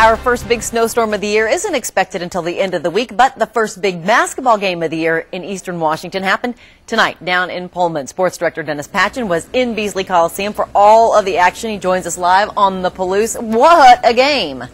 our first big snowstorm of the year isn't expected until the end of the week, but the first big basketball game of the year in Eastern Washington happened tonight down in Pullman. Sports Director Dennis Patchin was in Beasley Coliseum for all of the action. He joins us live on the Palouse. What a game!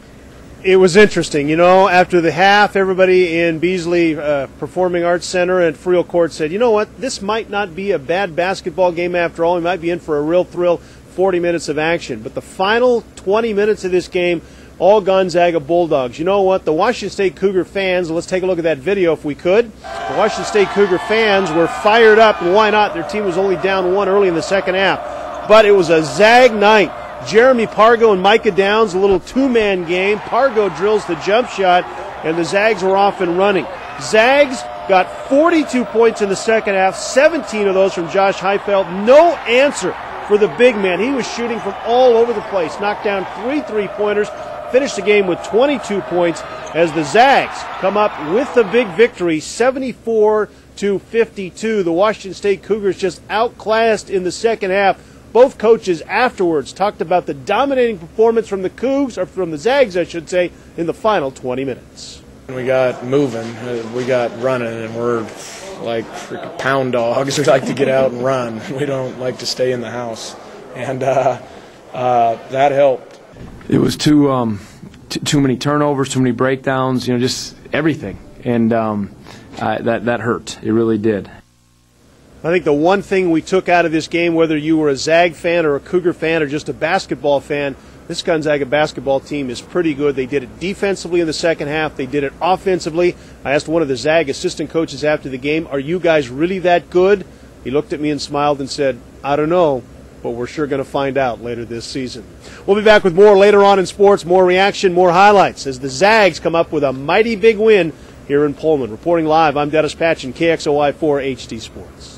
It was interesting. You know, after the half, everybody in Beasley Performing Arts Center and Friel Court said, you know what, this might not be a bad basketball game after all. We might be in for a real thrill, 40 minutes of action. But the final 20 minutes of this game, all Gonzaga Bulldogs. You know what, the Washington State Cougar fans, let's take a look at that video if we could. The Washington State Cougar fans were fired up, and why not? Their team was only down one early in the second half. But it was a Zag night. Jeremy Pargo and Micah Downs, a little two-man game. Pargo drills the jump shot, and the Zags were off and running. Zags got 42 points in the second half, 17 of those from Josh Heifeld. No answer for the big man. He was shooting from all over the place, knocked down 3 three-pointers, finished the game with 22 points as the Zags come up with the big victory, 74-52. The Washington State Cougars just outclassed in the second half. Both coaches afterwards talked about the dominating performance from the Cougs, or from the Zags, I should say, in the final 20 minutes. We got moving, we got running, and we're like freaking pound dogs. We like to get out and run. We don't like to stay in the house, and that helped. It was too many turnovers, too many breakdowns, you know, just everything, and that hurt. It really did. I think the one thing we took out of this game, whether you were a Zag fan or a Cougar fan or just a basketball fan, this Gonzaga basketball team is pretty good. They did it defensively in the second half. They did it offensively. I asked one of the Zag assistant coaches after the game, are you guys really that good? He looked at me and smiled and said, I don't know, but we're sure going to find out later this season. We'll be back with more later on in sports, more reaction, more highlights as the Zags come up with a mighty big win here in Pullman. Reporting live, I'm Dennis Patchin, KXOI4 HD Sports.